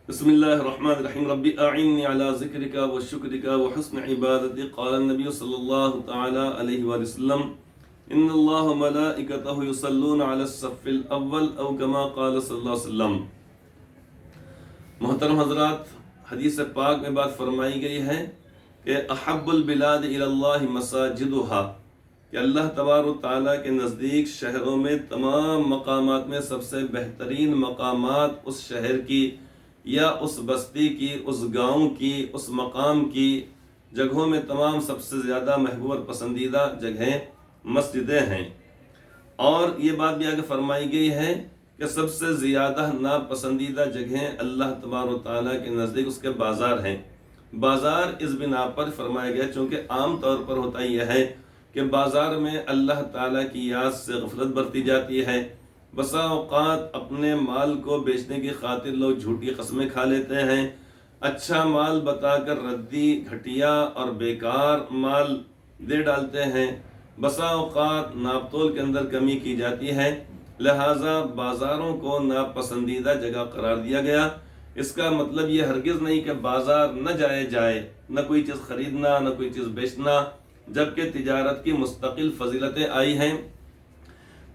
بسم الله الرحمن الرحيم ربي أعني على ذكرك وشكرك وحسن عبادتك. قال النبي صلى الله تعالى عليه وسلم إن الله وملائكته يصلون على الصف الأول أو كما قال صلی اللہ علیہ وسلم. محترم حضرات، حدیث پاک میں بات فرمائی گئی ہے کہ احب البلاد الی اللہ مساجدها، کہ اللہ تبارک و تعالیٰ کے نزدیک شہروں میں تمام مقامات میں سب سے بہترین مقامات اس شہر کی یا اس بستی کی، اس گاؤں کی، اس مقام کی جگہوں میں تمام سب سے زیادہ محبوب اور پسندیدہ جگہیں مسجدیں ہیں. اور یہ بات بھی آگے فرمائی گئی ہے کہ سب سے زیادہ ناپسندیدہ جگہیں اللہ تبارک و تعالیٰ کے نزدیک اس کے بازار ہیں. بازار اس بنا پر فرمایا گیا چونکہ عام طور پر ہوتا یہ ہے کہ بازار میں اللہ تعالیٰ کی یاد سے غفلت برتی جاتی ہے. بسا اوقات اپنے مال کو بیچنے کی خاطر لوگ جھوٹی قسمیں کھا لیتے ہیں، اچھا مال بتا کر ردی، گھٹیا اور بیکار مال دے ڈالتے ہیں. بسا اوقات ناپ تول کے اندر کمی کی جاتی ہے، لہٰذا بازاروں کو ناپسندیدہ جگہ قرار دیا گیا. اس کا مطلب یہ ہرگز نہیں کہ بازار نہ جائے، نہ کوئی چیز خریدنا نہ کوئی چیز بیچنا، جبکہ تجارت کی مستقل فضیلتیں آئی ہیں.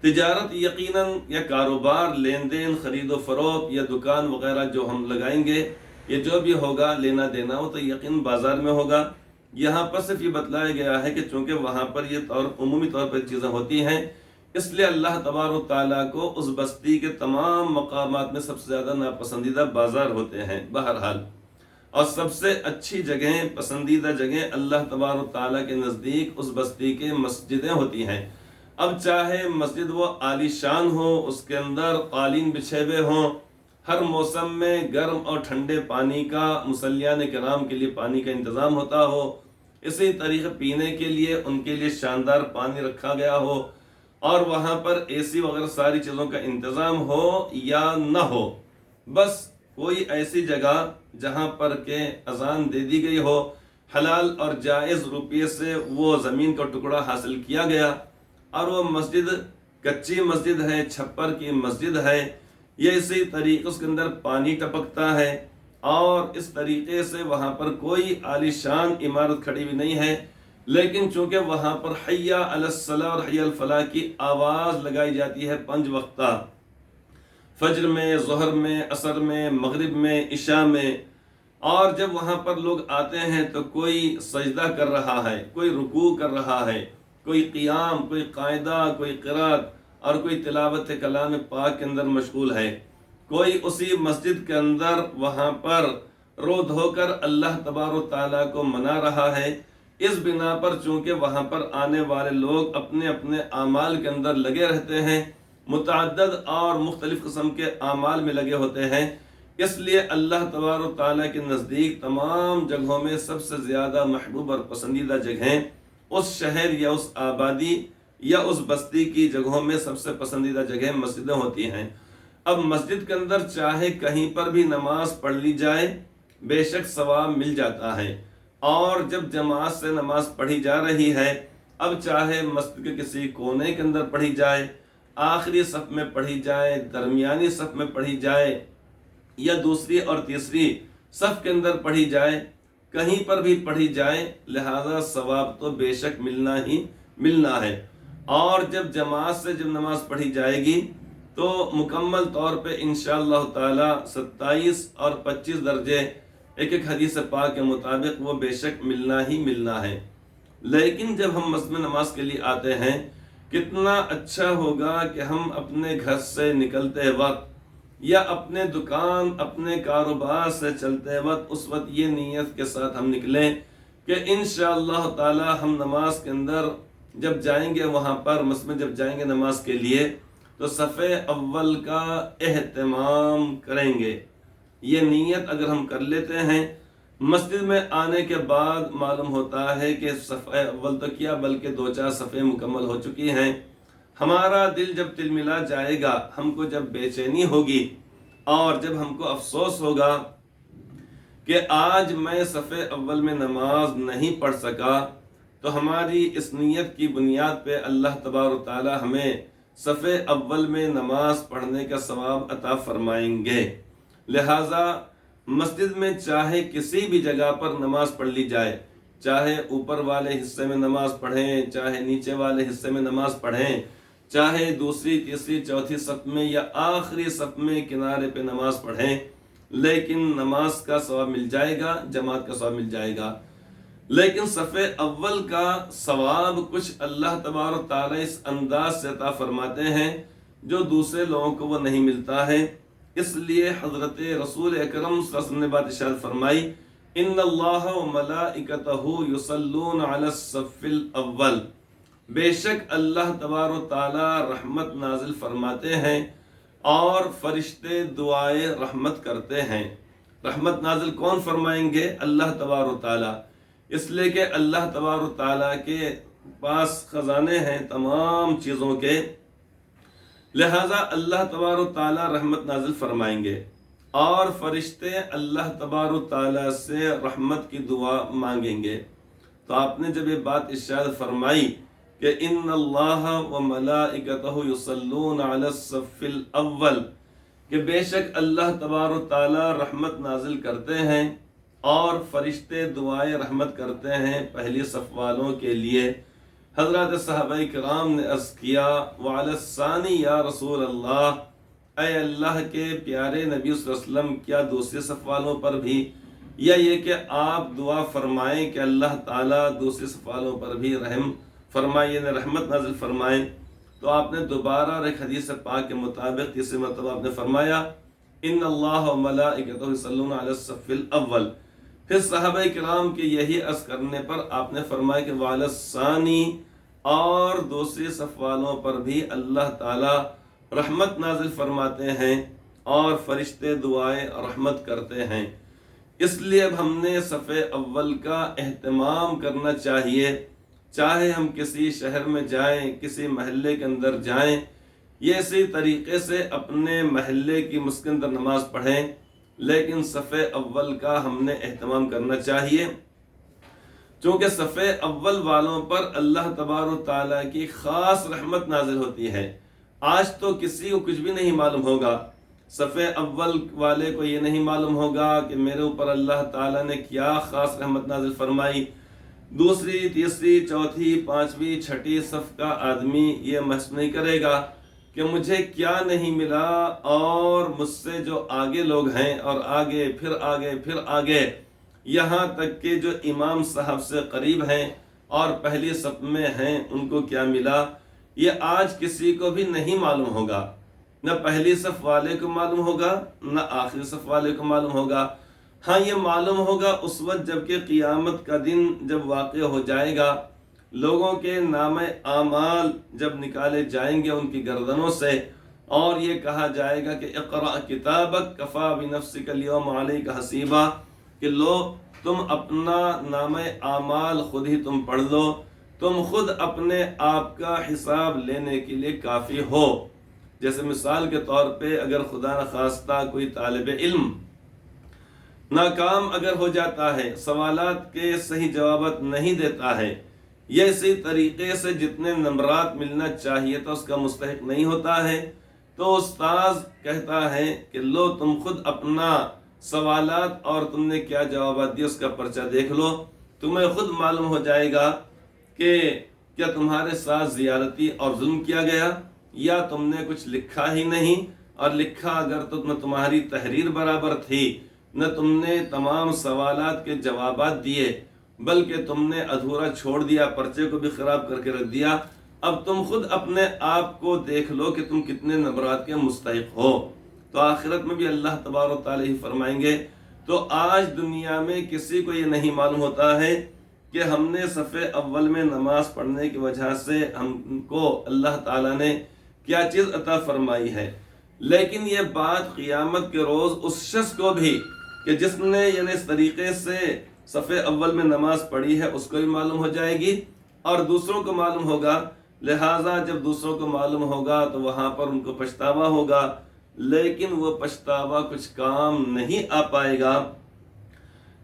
تجارت یقیناً یا کاروبار، لین دین، خرید و فروخت یا دکان وغیرہ جو ہم لگائیں گے، یہ جو بھی ہوگا لینا دینا وہ تو یقین بازار میں ہوگا. یہاں پر صرف یہ بتلایا گیا ہے کہ چونکہ وہاں پر یہ عمومی طور پر چیزیں ہوتی ہیں، اس لیے اللہ تبارک و تعالیٰ کو اس بستی کے تمام مقامات میں سب سے زیادہ ناپسندیدہ بازار ہوتے ہیں. بہرحال اور سب سے اچھی جگہیں، پسندیدہ جگہیں اللہ تبارک و تعالیٰ کے نزدیک اس بستی کے مسجدیں ہوتی ہیں. اب چاہے مسجد وہ عالی شان ہو، اس کے اندر قالین بچھے ہوئے ہوں، ہر موسم میں گرم اور ٹھنڈے پانی کا مصلیان کرام کے لیے پانی کا انتظام ہوتا ہو، اسی طریقے پینے کے لیے ان کے لیے شاندار پانی رکھا گیا ہو، اور وہاں پر اے سی وغیرہ ساری چیزوں کا انتظام ہو یا نہ ہو، بس کوئی ایسی جگہ جہاں پر کہ اذان دے دی گئی ہو، حلال اور جائز روپیے سے وہ زمین کا ٹکڑا حاصل کیا گیا، اور وہ مسجد کچی مسجد ہے، چھپر کی مسجد ہے، یہ اسی طریقے اس کے اندر پانی ٹپکتا ہے، اور اس طریقے سے وہاں پر کوئی عالی شان عمارت کھڑی بھی نہیں ہے، لیکن چونکہ وہاں پر حی علی الصلاۃ اور حی علی الفلاح کی آواز لگائی جاتی ہے 5 وقتہ، فجر میں، ظہر میں، عصر میں، مغرب میں، عشاء میں. اور جب وہاں پر لوگ آتے ہیں تو کوئی سجدہ کر رہا ہے، کوئی رکوع کر رہا ہے، کوئی قیام، کوئی قاعدہ، کوئی قرات اور کوئی تلاوت کلام پاک کے اندر مشغول ہے. کوئی اسی مسجد کے اندر وہاں پر رو دھو کر اللہ تبارک و تعالیٰ کو منا رہا ہے. اس بنا پر چونکہ وہاں پر آنے والے لوگ اپنے اپنے اعمال کے اندر لگے رہتے ہیں، متعدد اور مختلف قسم کے اعمال میں لگے ہوتے ہیں، اس لیے اللہ تبارک و تعالیٰ کے نزدیک تمام جگہوں میں سب سے زیادہ محبوب اور پسندیدہ جگہیں اس شہر یا اس آبادی یا اس بستی کی جگہوں میں سب سے پسندیدہ جگہیں مسجدیں ہوتی ہیں. اب مسجد کے اندر چاہے کہیں پر بھی نماز پڑھ لی جائے، بے شک ثواب مل جاتا ہے. اور جب جماعت سے نماز پڑھی جا رہی ہے، اب چاہے مسجد کے کسی کونے کے اندر پڑھی جائے، آخری صف میں پڑھی جائے، درمیانی صف میں پڑھی جائے، یا دوسری اور تیسری صف کے اندر پڑھی جائے، کہیں پر بھی پڑھی جائے، لہذا ثواب تو بے شک ملنا ہی ملنا ہے. اور جب جماعت سے جب نماز پڑھی جائے گی تو مکمل طور پہ انشاءاللہ تعالی 27 اور 25 درجے ایک ایک حدیث پاک کے مطابق وہ بے شک ملنا ہی ملنا ہے. لیکن جب ہم مسجد میں نماز کے لیے آتے ہیں، کتنا اچھا ہوگا کہ ہم اپنے گھر سے نکلتے وقت یا اپنے دکان، اپنے کاروبار سے چلتے وقت اس وقت یہ نیت کے ساتھ ہم نکلیں کہ انشاءاللہ تعالی ہم نماز کے اندر جب جائیں گے، وہاں پر مسجد میں جب جائیں گے نماز کے لیے تو صف اول کا اہتمام کریں گے. یہ نیت اگر ہم کر لیتے ہیں، مسجد میں آنے کے بعد معلوم ہوتا ہے کہ صف اول تو کیا بلکہ 2-4 صفیں مکمل ہو چکی ہیں. ہمارا دل جب تلملا جائے گا، ہم کو جب بے چینی ہوگی اور جب ہم کو افسوس ہوگا کہ آج میں صف اول میں نماز نہیں پڑھ سکا، تو ہماری اس نیت کی بنیاد پہ اللہ تبارک و تعالی ہمیں صف اول میں نماز پڑھنے کا ثواب عطا فرمائیں گے. لہٰذا مسجد میں چاہے کسی بھی جگہ پر نماز پڑھ لی جائے، چاہے اوپر والے حصے میں نماز پڑھیں، چاہے نیچے والے حصے میں نماز پڑھیں، چاہے دوسری تیسری چوتھی صف میں یا آخری صف میں کنارے پہ نماز پڑھیں، لیکن نماز کا ثواب مل جائے گا، جماعت کا ثواب مل جائے گا۔ لیکن صف اول کا ثواب کچھ اللہ تبارک و تعالیٰ اس انداز سے عطا فرماتے ہیں جو دوسرے لوگوں کو وہ نہیں ملتا ہے۔ اس لیے حضرت رسول اکرم صلی اللہ علیہ وسلم نے بات ارشاد فرمائی، ان اللہ و ملائکتہ یصلون علی الصف الاول، بے شک اللہ تبارک و تعالیٰ رحمت نازل فرماتے ہیں اور فرشتے دعائے رحمت کرتے ہیں۔ رحمت نازل کون فرمائیں گے؟ اللہ تبارک و تعالیٰ، اس لیے کہ اللہ تبارک و تعالیٰ کے پاس خزانے ہیں تمام چیزوں کے، لہذا اللہ تبارک و تعالیٰ رحمت نازل فرمائیں گے اور فرشتے اللہ تبارک و تعالیٰ سے رحمت کی دعا مانگیں گے۔ تو آپ نے جب یہ بات ارشاد فرمائی کہ ان اللہ و ملائکتہ یصلون علی الصف الاول، کہ بے شک اللہ تبارک و تعالیٰ رحمت نازل کرتے ہیں اور فرشتے دعائیں رحمت کرتے ہیں پہلی صف والوں کے لیے، حضرات صحابہ کرام نے عرض کیا وعلی الثانی یا رسول اللہ، اے اللہ کے پیارے نبی صلی اللہ علیہ وسلم، کیا دوسرے صف والوں پر بھی، یا یہ کہ آپ دعا فرمائیں کہ اللہ تعالیٰ دوسرے صف والوں پر بھی رحم فرمائیں، یعنی رحمت نازل فرمائیں؟ تو آپ نے دوبارہ اور ایک حدیث پاک کے مطابق تیسری مرتبہ آپ نے فرمایا ان اللہ و ملائکتہ یصلون علی الصف الاول۔ پھر صحابہ کرام کے یہی عرض کرنے پر آپ نے فرمایا کہ وعلی الثانی، اور دوسری صف والوں پر بھی اللہ تعالی رحمت نازل فرماتے ہیں اور فرشتے دعائیں رحمت کرتے ہیں۔ اس لیے اب ہم نے صف اول کا اہتمام کرنا چاہیے، چاہے ہم کسی شہر میں جائیں، کسی محلے کے اندر جائیں، یہ اسی طریقے سے اپنے محلے کی مسجد کے اندر نماز پڑھیں، لیکن صف اول کا ہم نے اہتمام کرنا چاہیے، چونکہ صف اول والوں پر اللہ تبارک و تعالیٰ کی خاص رحمت نازل ہوتی ہے۔ آج تو کسی کو کچھ بھی نہیں معلوم ہوگا، صف اول والے کو یہ نہیں معلوم ہوگا کہ میرے اوپر اللہ تعالیٰ نے کیا خاص رحمت نازل فرمائی۔ دوسری تیسری چوتھی پانچویں چھٹی صف کا آدمی یہ محسوس نہیں کرے گا کہ مجھے کیا نہیں ملا، اور مجھ سے جو آگے لوگ ہیں اور آگے پھر آگے پھر آگے، یہاں تک کہ جو امام صاحب سے قریب ہیں اور پہلی صف میں ہیں، ان کو کیا ملا، یہ آج کسی کو بھی نہیں معلوم ہوگا۔ نہ پہلی صف والے کو معلوم ہوگا، نہ آخری صف والے کو معلوم ہوگا۔ ہاں یہ معلوم ہوگا اس وقت جب کہ قیامت کا دن جب واقع ہو جائے گا، لوگوں کے نام اعمال جب نکالے جائیں گے ان کی گردنوں سے، اور یہ کہا جائے گا کہ اقرأ کتابک کفا بنفسک اليوم علیک حسیبا، کہ لو تم اپنا نام اعمال خود ہی تم پڑھ لو، تم خود اپنے آپ کا حساب لینے کے لیے کافی ہو۔ جیسے مثال کے طور پہ اگر خدا نخواستہ کوئی طالب علم ناکام اگر ہو جاتا ہے، سوالات کے صحیح جوابات نہیں دیتا ہے، یہ اسی طریقے سے جتنے نمبرات ملنا چاہیے تھا اس کا مستحق نہیں ہوتا ہے، تو استاذ کہتا ہے کہ لو تم خود اپنا سوالات اور تم نے کیا جوابات دیے اس کا پرچہ دیکھ لو، تمہیں خود معلوم ہو جائے گا کہ کیا تمہارے ساتھ زیادتی اور ظلم کیا گیا، یا تم نے کچھ لکھا ہی نہیں، اور لکھا اگر تو نہ تمہاری تحریر برابر تھی، نہ تم نے تمام سوالات کے جوابات دیے، بلکہ تم نے ادھورا چھوڑ دیا، پرچے کو بھی خراب کر کے رکھ دیا۔ اب تم خود اپنے آپ کو دیکھ لو کہ تم کتنے نمبرات کے مستحق ہو، تو آخرت میں بھی اللہ تبارک و تعالیٰ ہی فرمائیں گے۔ تو آج دنیا میں کسی کو یہ نہیں معلوم ہوتا ہے کہ ہم نے صف اول میں نماز پڑھنے کی وجہ سے ہم کو اللہ تعالیٰ نے کیا چیز عطا فرمائی ہے، لیکن یہ بات قیامت کے روز اس شخص کو بھی کہ جس نے یعنی اس طریقے سے صف اول میں نماز پڑھی ہے اس کو بھی معلوم ہو جائے گی اور دوسروں کو معلوم ہوگا، لہٰذا جب دوسروں کو معلوم ہوگا تو وہاں پر ان کو پچھتاوا ہوگا، لیکن وہ پچھتاوا کچھ کام نہیں آ پائے گا۔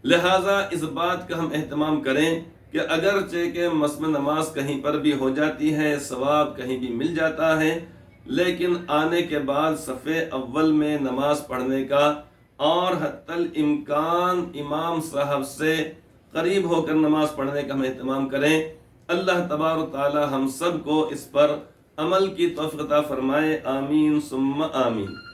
لہٰذا اس بات کا ہم اہتمام کریں کہ اگرچہ کہ مسجد میں نماز کہیں پر بھی ہو جاتی ہے، ثواب کہیں بھی مل جاتا ہے، لیکن آنے کے بعد صف اول میں نماز پڑھنے کا اور حتی الامکان امام صاحب سے قریب ہو کر نماز پڑھنے کا ہم اہتمام کریں۔ اللہ تبارک و تعالی ہم سب کو اس پر عمل کی توفیق عطا فرمائے، آمین ثم آمین۔